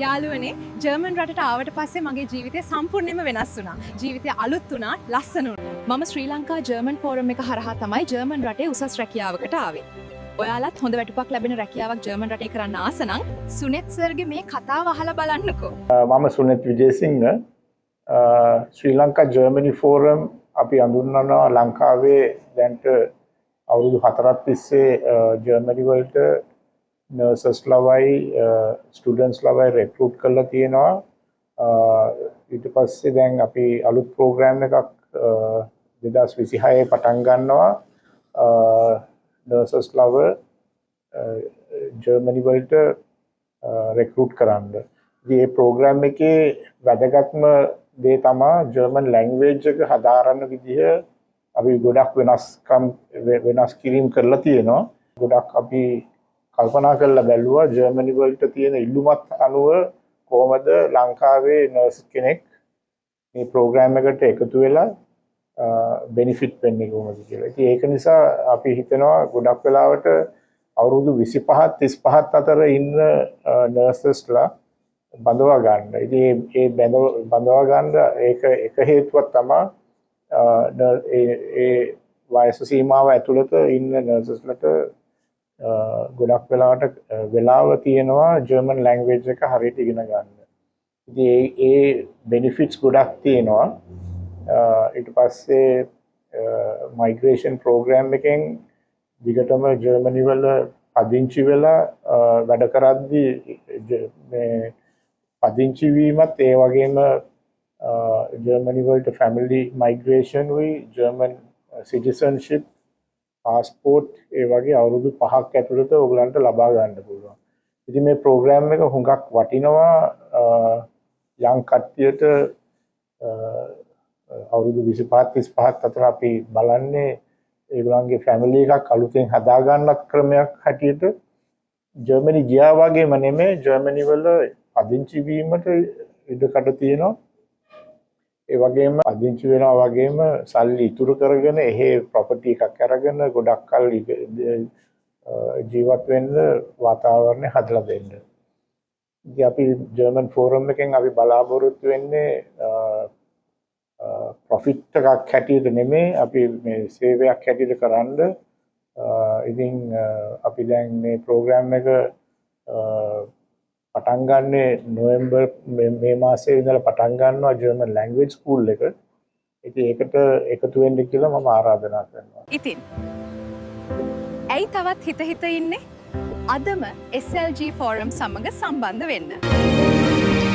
යාළුවනේ ජර්මන් රටට ආවට පස්සේ මගේ ජීවිතය සම්පූර්ණයෙන්ම වෙනස් වුණා. ජීවිතය අලුත් වුණා, ලස්සන වුණා. මම ශ්‍රී ලංකා ජර්මන් ෆෝරම් එක හරහා තමයි ජර්මන් රටේ උසස් රැකියාවකට ආවේ. ඔයාලත් හොඳ වැටුපක් ලැබෙන රැකියාවක් ජර්මන් රටේ කරන්න ආස නම් සුනෙත් සර්ගේ මේ කතාව අහලා බලන්නකෝ. මම සුනෙත් විජේසිංහ ශ්‍රී ලංකා ජර්මනි ෆෝරම් අපි හඳුන්වනවා ලංකාවේ දැන්ට අවුරුදු 4ක් තිස්සේ ජර්මනි වලට නර්සස් ලවයි ස්ටුඩන්ට්ස් ලවයි රෙක්රූට් කරලා තියෙනවා. ඊට පස්සේ දැන් අපි අලුත් ප්‍රෝග්‍රෑම් එකක් 2026 පටන් ගන්නවා. නර්සස් ලව ජර්මනි වලට රෙක්රූට් කරන්න. ඉතින් මේ ප්‍රෝග්‍රෑම් එකේ වැදගත්ම දේ තමයි ජර්මන් ලැන්ග්වේජ් එක හදාරන්න විදිහ අපි ගොඩක් වෙනස් කිරීම් කරලා තියෙනවා. ගොඩක් අපි කල්පනා කරලා බැලුවා ජර්මනි වලට තියෙන ඉල්ලුමත් අනුව කොහොමද ලංකාවේ නර්ස් කෙනෙක් මේ ප්‍රෝග්‍රෑම් එකට එකතු වෙලා බෙනිෆිට් වෙන්නේ කොහොමද කියලා. ඉතින් ඒක නිසා අපි හිතනවා ගොඩක් වෙලාවට අවුරුදු 25ත් 35ත් අතර ඉන්න නර්සස්ලා බඳවා ගන්න. ඉතින් ඒ බඳවා ගන්න එක හේතුවක් තමයි ඒ වයස සීමාව ඇතුළත ඉන්න නර්සස්ලට ගොඩක් වෙලාවට වෙලාව තියෙනවා ජර්මන් ලැන්ග්වේජ් එක හරියට ඉගෙන ගන්න. ඉතින් ඒ බෙනිෆිට්ස් ගොඩක් තියෙනවා. ඊට පස්සේ මයිග්‍රේෂන් ප්‍රෝග්‍රෑම් එකෙන් දිගටම ජර්මනි වල පදිංචි වෙලා වැඩ කරද්දී මේ පදිංචි වීමත් ඒ වගේම ජර්මනි වලට ෆැමිලි මයිග්‍රේෂන් උයි ජර්මන් සිටිසන්ෂිප් පාස්පෝර්ට් ඒ වගේ අවුරුදු 5ක් ඇතුළත ඔයගලන්ට ලබා ගන්න පුළුවන්. ඉතින් මේ ප්‍රෝග්‍රෑම් එක හුඟක් වටිනවා යම් කට්ටියට අවුරුදු 25 35ක් අතර අපි බලන්නේ ඒගොල්ලන්ගේ ෆැමිලි එකක් අලුතෙන් හදා ගන්නත් ක්‍රමයක් හැටියට ජර්මනි ගියා වගේම නෙමෙයි ජර්මනි වල පදිංචි වීමට ඉඩකඩ තියෙනවා. ඒ වගේම පදිංචි වෙනවා වගේම සල්ලි ඉතුරු කරගෙන එහෙ ප්‍රොපර්ටි එකක් අරගෙන ගොඩක් කල් ජීවත් වෙන්න වාතාවරණය හදලා දෙන්න. ඉතින් අපි ජර්මන් ෆෝරම් එකෙන් අපි බලාපොරොත්තු වෙන්නේ ප්‍රොෆිට් එකක් හැටියට නෙමෙයි අපි මේ සේවයක් හැටියට කරන්න. ඉතින් අපි දැන් මේ ප්‍රෝග්‍රෑම් එක පටන් ගන්නේ නොවැම්බර් මේ මාසයේ ඉඳලා පටන් ගන්නවා ජර්මන් ලැන්ග්වේජ් ස්කූල් එක. ඉතින් ඒකට එකතු වෙන්න කියලා මම ආරාධනා කරනවා. ඉතින් ඇයි තවත් හිත ඉන්නේ? අදම SLG ෆෝරම් සමග සම්බන්ධ වෙන්න.